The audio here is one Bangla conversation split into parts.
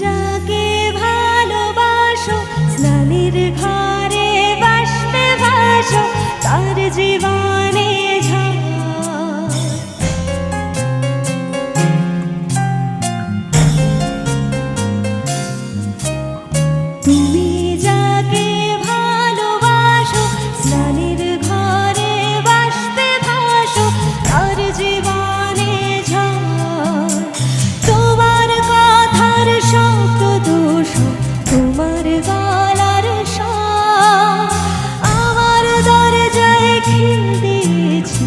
যাকে ভালোবাসো স্নানের ঘরে বাষ্পে ভাসো তার জীবনে ঝড়। তুমি যাকে ভালোবাসো স্নানের ঘরে বাষ্পে ভাসো তার জীবনে ঝড়। তোমার কথার শব্দ দোষ তোমার গলার স্বর আমার দরজায় খিল দিয়েছি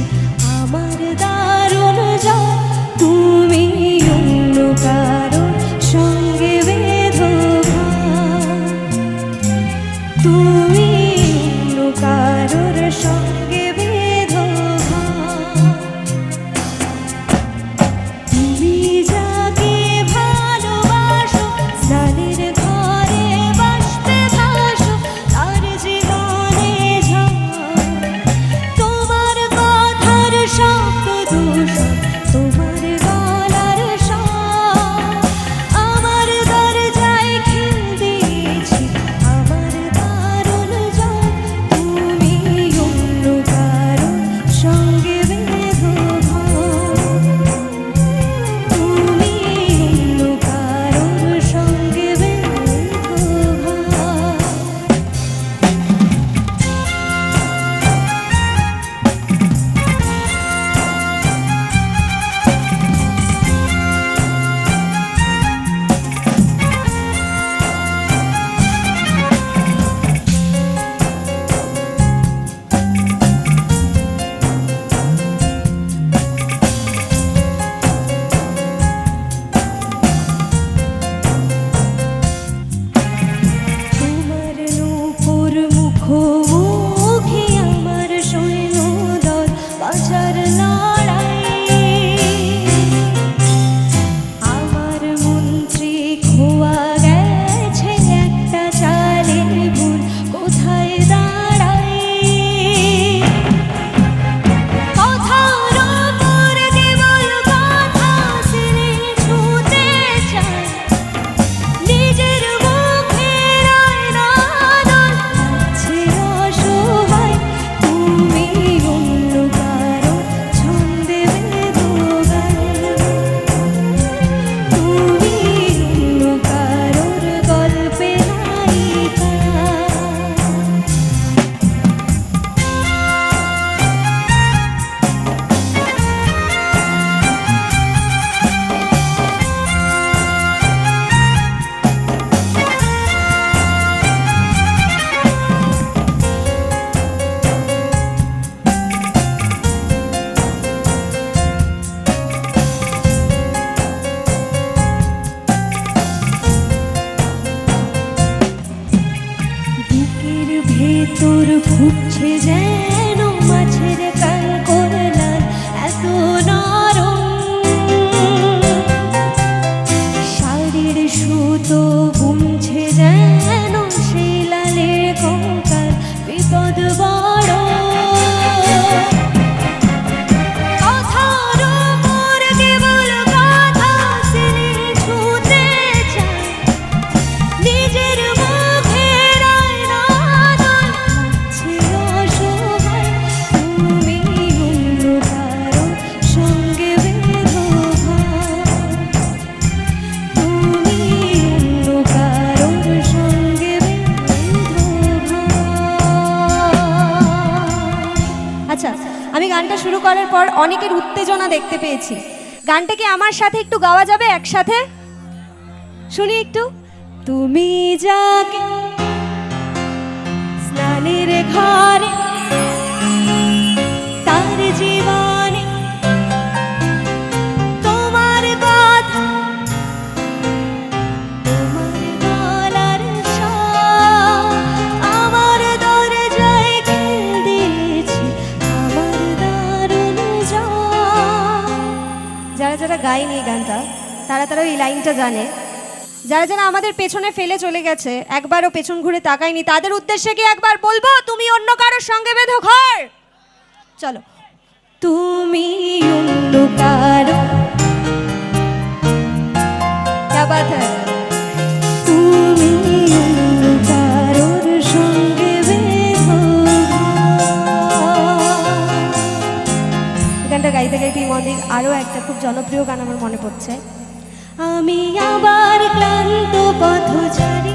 আমার দারুণ জ্বর। তুমি অন্য কারোর সঙ্গে বেঁধো ঘর, তুমি অন্য কারোর সঙ্গে বেঁধো ঘর। তুমি যাকে ভালোবাসো স্নানের ঘরে বাষ্পে ভাসো তার জীবনে ঝড়। তোমার কথার শব্দ দূষণ তোমার গলার স্বর আমার দরজায় খিল দিয়েছি আমার দারুণ জ্বর। তুমি অন্য কারোর সঙ্গে বেঁধো ঘর, তুমি অন্য কারোর সঙ্গে বেঁধো ঘর। তোমার নূপুর মুখোমুখি আমার সৈন্যদল বাঁচার লড়াই। আমার মন্ত্রী খোয়া গেছে একটা চালের ভুল কোথায় দাঁড়াই। কথার ওপর কেবল কথা ছেড়ে ছুঁতে চায় নিজের মুখের আয়নাদল লাগছে অসহায়। তুমি অন্য কারো ছন্দে বেঁধো গান, তুমি অন্য কারোর গল্পে নায়িকা। বুকের ভেতর ফুটছে যেন মাছের কাঁকর লাল এত নরম। শাড়ির সুতো বুনছে যেন সেই লালের কঙ্কাল বিপদ বড়। কথার ওপর কেবল কথা ছেড়ে ছুঁতে চায় নিজের মুখের আয়নাদল লাগছে অসহায়। তুমি অন্য কারো সঙ্গে বেঁধো ঘর, তুমি অন্য কারোর সঙ্গে বেঁধো ঘর। আচ্ছা, আমি গানটা শুরু করার পর অনেকের উত্তেজনা দেখতে পেয়েছি। গানটা কি আমার সাথে একটু গাওয়া যাবে একসাথে? শুনি একটু। তুমি যাকে স্নানের ঘরে তার জীবনে তোমার কথা তোমার গলার স্বর আমার দরজায় খিল দিয়েছি আমার দারুণ জ্বর। যারা যারা গায়নি এই গানটা তারা তারা এই লাইনটা জানে। যারা যারা আমাদের পেছনে ফেলে চলে গেছে একবারও পেছন ঘুরে তাকায়নি তাদের উদ্দেশ্যে কি একবার বলবো তুমি অন্য কারোর সঙ্গে বেঁধো ঘর। চলো। তুমি অন্য কারো क्या बात है। মৌলিক আরও একটা খুব জনপ্রিয় গান আমার মনে পড়ছে। আমি আবার ক্লান্ত পথচারী